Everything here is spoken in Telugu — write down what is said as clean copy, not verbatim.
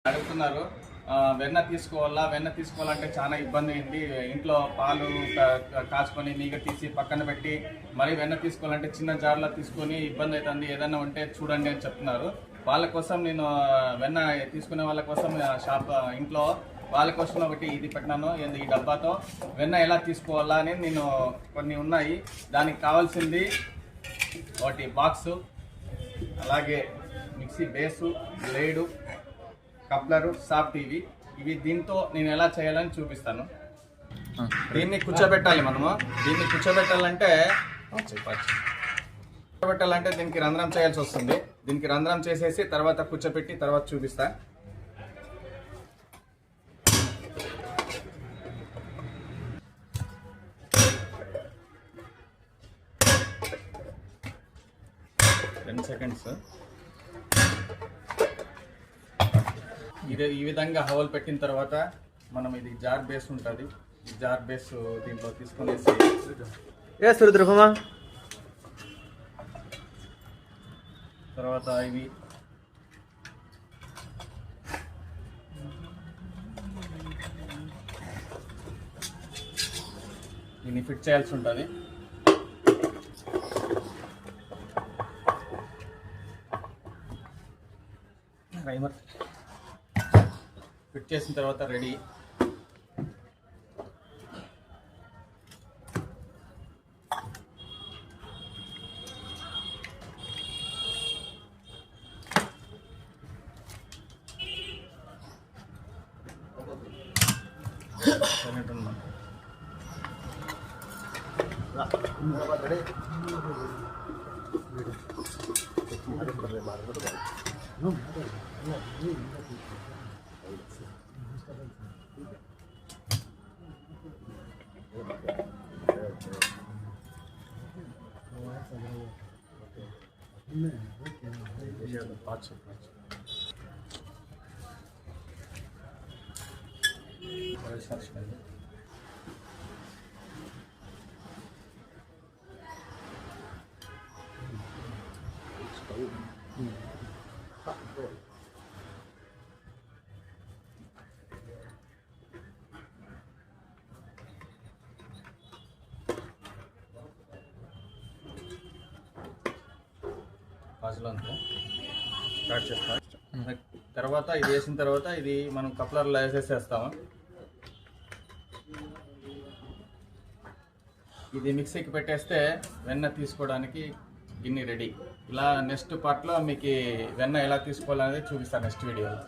అడుగుతున్నారు వెన్న తీసుకోవాలంటే చాలా ఇబ్బంది అయింది. ఇంట్లో పాలు కాచుకొని మీగ తీసి పక్కన పెట్టి మరి వెన్న తీసుకోవాలంటే చిన్న జార్లో తీసుకొని ఇబ్బంది అవుతుంది. ఏదైనా ఉంటే చూడండి అని చెప్తున్నారు. వాళ్ళ కోసం నేను వెన్న తీసుకునే వాళ్ళ కోసం షాప్ ఇంట్లో వాళ్ళ కోసం ఒకటి ఇది పెట్టినాను. ఈ డబ్బాతో వెన్న ఎలా తీసుకోవాలా అని నేను కొన్ని ఉన్నాయి. దానికి కావాల్సింది ఒకటి బాక్సు, అలాగే మిక్సీ బేసు, బ్లేడు, కప్లరు, సాఫ్ట్ ఇవి దీంతో నేను ఎలా చేయాలని చూపిస్తాను. దీన్ని కూర్చోబెట్టాలి. దీన్ని కూర్చోబెట్టాలంటే దీనికి రంధ్రం చేయాల్సి వస్తుంది. దీనికి రంధ్రం చేసేసి తర్వాత కూర్చోబెట్టి తర్వాత చూపిస్తా. సెకండ్స్ ఈ విధంగా హోల్ పెట్టిన తర్వాత మనం ఇది జార్ బేస్ ఉంటుంది. ఈ జార్ బేస్ దీంట్లో తీసుకునేసి తర్వాత ఇవి దీన్ని ఫిట్ చేయాల్సి ఉంటుంది. ప్రైమర్ ఫిట్ చేసిన తర్వాత రెడీ. స్టార్ట్ చేస్తాం. తర్వాత ఇది వేసిన తర్వాత ఇది మనం కప్లర్లో వేసేసేస్తాము. ఇది మిక్సీకి పెట్టేస్తే వెన్న తీసుకోవడానికి గిన్నె రెడీ. ఇలా నెక్స్ట్ పార్ట్లో మీకు వెన్న ఎలా తీసుకోవాలనేది చూపిస్తాను నెక్స్ట్ వీడియోలో.